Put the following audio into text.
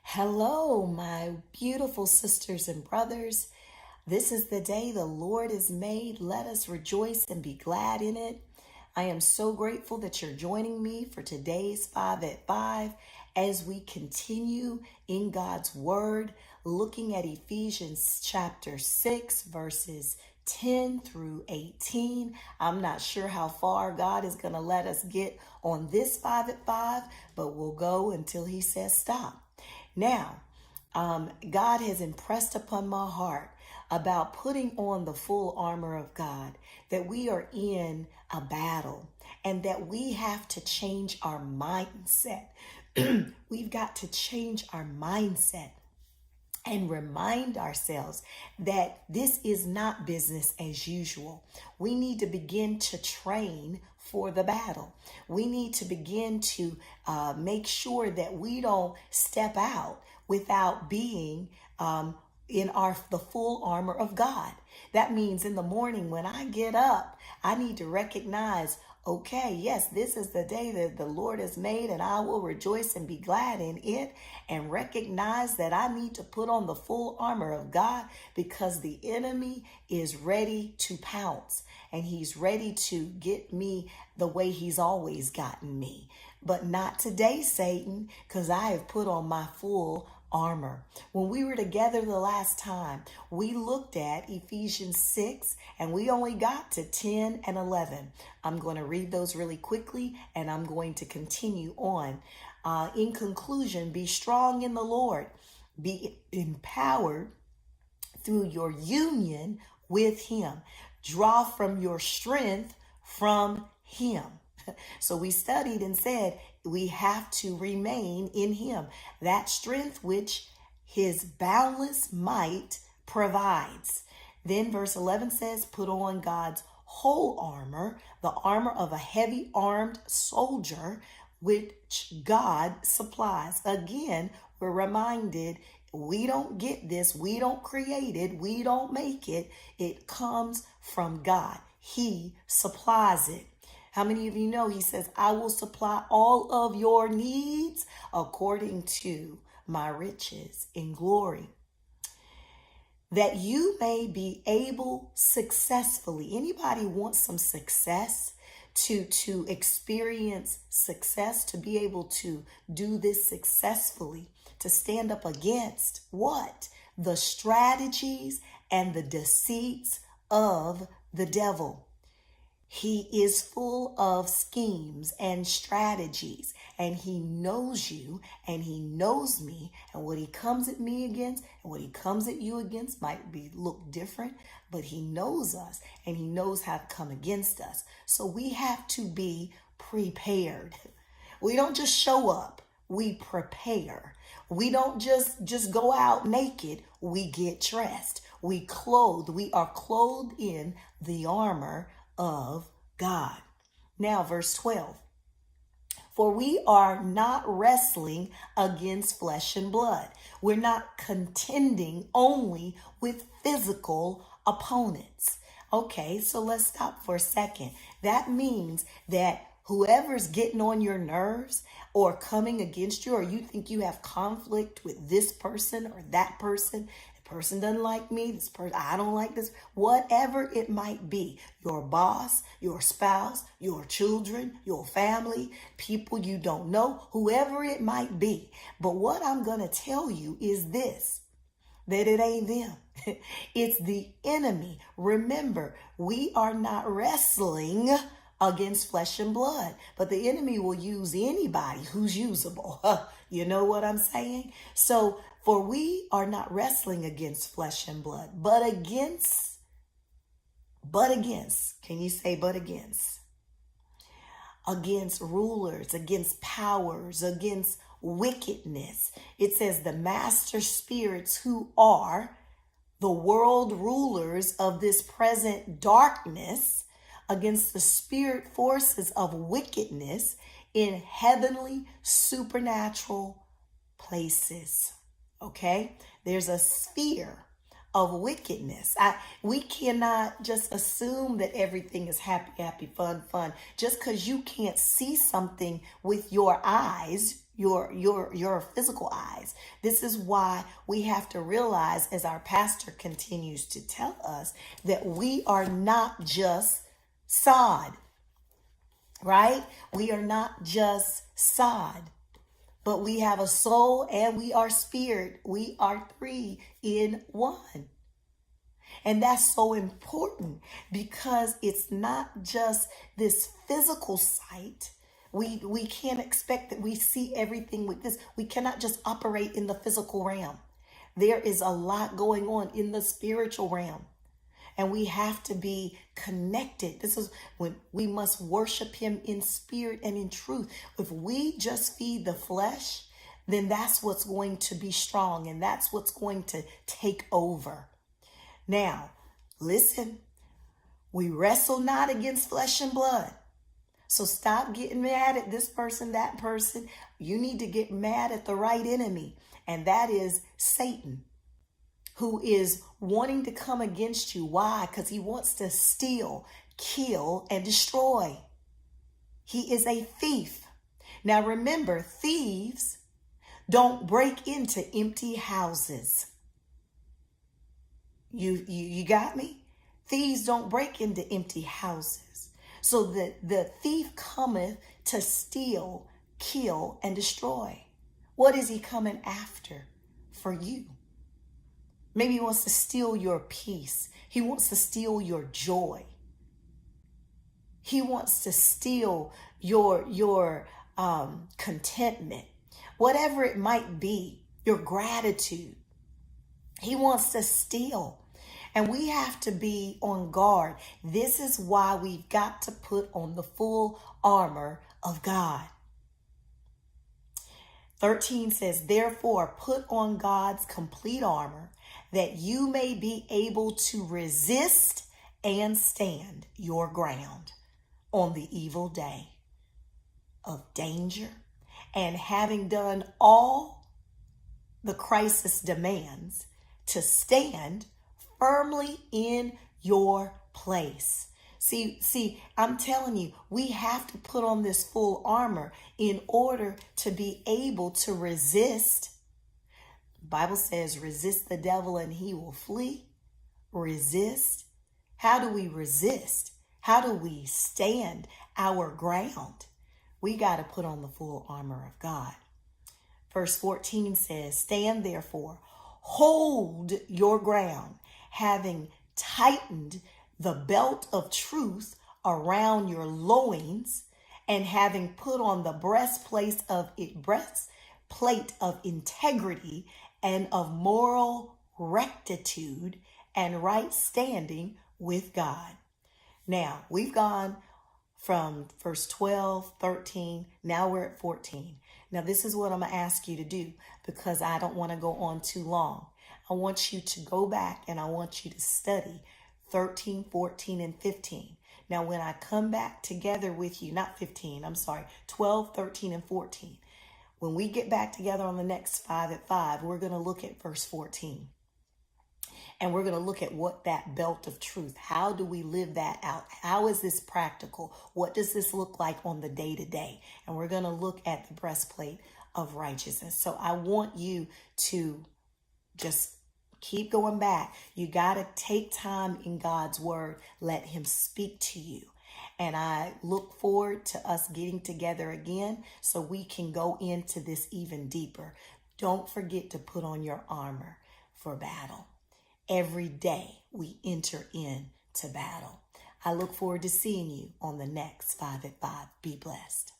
Hello, my beautiful sisters and brothers. This is the day the Lord has made. Let us rejoice and be glad in it. I am so grateful that you're joining me for today's 5 at 5 as we continue in God's Word, looking at Ephesians chapter 6, verses 10 through 18. I'm not sure how far God is going to let us get on this 5 at 5, but we'll go until He says stop. Now, God has impressed upon my heart about putting on the full armor of God, that we are in a battle and that we have to change our mindset. We've got to change our mindset and remind ourselves that this is not business as usual. We need to begin to train for the battle. We need to begin to make sure that we don't step out without being in the full armor of God. That means in the morning when I get up, I need to recognize, okay, yes, this is the day that the Lord has made, and I will rejoice and be glad in it, and recognize that I need to put on the full armor of God because the enemy is ready to pounce, and he's ready to get me the way he's always gotten me. But not today, Satan, because I have put on my full armor. When we were together the last time, we looked at Ephesians 6 and we only got to 10 and 11. I'm going to read those really quickly and I'm going to continue on. In conclusion, be strong in the Lord. Be empowered through your union with Him. Draw from your strength from Him. So we studied and said we have to remain in Him. That strength which His boundless might provides. Then verse 11 says, put on God's whole armor, the armor of a heavy armed soldier, which God supplies. Again, we're reminded we don't get this. We don't create it. We don't make it. It comes from God. He supplies it. How many of you know He says, I will supply all of your needs according to my riches in glory, that you may be able successfully. Anybody want some success? To experience success, to be able to do this successfully, to stand up against what? The strategies and the deceits of the devil. He is full of schemes and strategies, and he knows you and he knows me, and what he comes at me against and what he comes at you against might look different, but he knows us and he knows how to come against us. So we have to be prepared. We don't just show up, we prepare. We don't just go out naked, we get dressed. We are clothed in the armor of God. Now, verse 12. For we are not wrestling against flesh and blood. We're not contending only with physical opponents. Okay, so let's stop for a second. That means that whoever's getting on your nerves or coming against you, or you think you have conflict with this person or that person, person doesn't like me, this person, I don't like this, whatever it might be, your boss, your spouse, your children, your family, people you don't know, whoever it might be. But what I'm going to tell you is this, that it ain't them. It's the enemy. Remember, we are not wrestling against flesh and blood, but the enemy will use anybody who's usable. You know what I'm saying? So, for we are not wrestling against flesh and blood, but against, can you say but against? Against rulers, against powers, against wickedness. It says the master spirits who are the world rulers of this present darkness, against the spirit forces of wickedness in heavenly supernatural places. Okay, there's a sphere of wickedness. We cannot just assume that everything is happy, happy, fun, fun. Just because you can't see something with your eyes, your physical eyes. This is why we have to realize, as our pastor continues to tell us, that we are not just sod, right? We are not just sod, but we have a soul and we are spirit. We are three in one. And that's so important because it's not just this physical sight. We can't expect that we see everything with this. We cannot just operate in the physical realm. There is a lot going on in the spiritual realm. And we have to be connected. This is when we must worship him in spirit and in truth. If we just feed the flesh, then that's what's going to be strong and that's what's going to take over. Now, listen, we wrestle not against flesh and blood. So stop getting mad at this person, that person. You need to get mad at the right enemy, and that is Satan, who is wanting to come against you. Why? Because he wants to steal, kill, and destroy. He is a thief. Now remember, thieves don't break into empty houses. You got me? Thieves don't break into empty houses. So the thief cometh to steal, kill, and destroy. What is he coming after for you? Maybe he wants to steal your peace. He wants to steal your joy. He wants to steal your contentment, whatever it might be, your gratitude. He wants to steal. And we have to be on guard. This is why we've got to put on the full armor of God. 13 says, therefore, put on God's complete armor that you may be able to resist and stand your ground on the evil day of danger. And having done all the crisis demands, to stand firmly in your place. See, I'm telling you, we have to put on this full armor in order to be able to resist. The Bible says, resist the devil and he will flee. Resist. How do we resist? How do we stand our ground? We got to put on the full armor of God. Verse 14 says, stand therefore, hold your ground, having tightened the belt of truth around your loins, and having put on the breastplate of integrity and of moral rectitude and right standing with God. Now, we've gone from verse 12, 13, now we're at 14. Now, this is what I'm going to ask you to do because I don't want to go on too long. I want you to go back and I want you to study 13, 14, and 15. Now, when I come back together with you, not 15, 12, 13, and 14. When we get back together on the next 5 at 5, we're going to look at verse 14. And we're going to look at what that belt of truth, how do we live that out? How is this practical? What does this look like on the day-to-day? And we're going to look at the breastplate of righteousness. So I want you to just keep going back. You got to take time in God's word. Let him speak to you. And I look forward to us getting together again so we can go into this even deeper. Don't forget to put on your armor for battle. Every day we enter into battle. I look forward to seeing you on the next 5 at 5. Be blessed.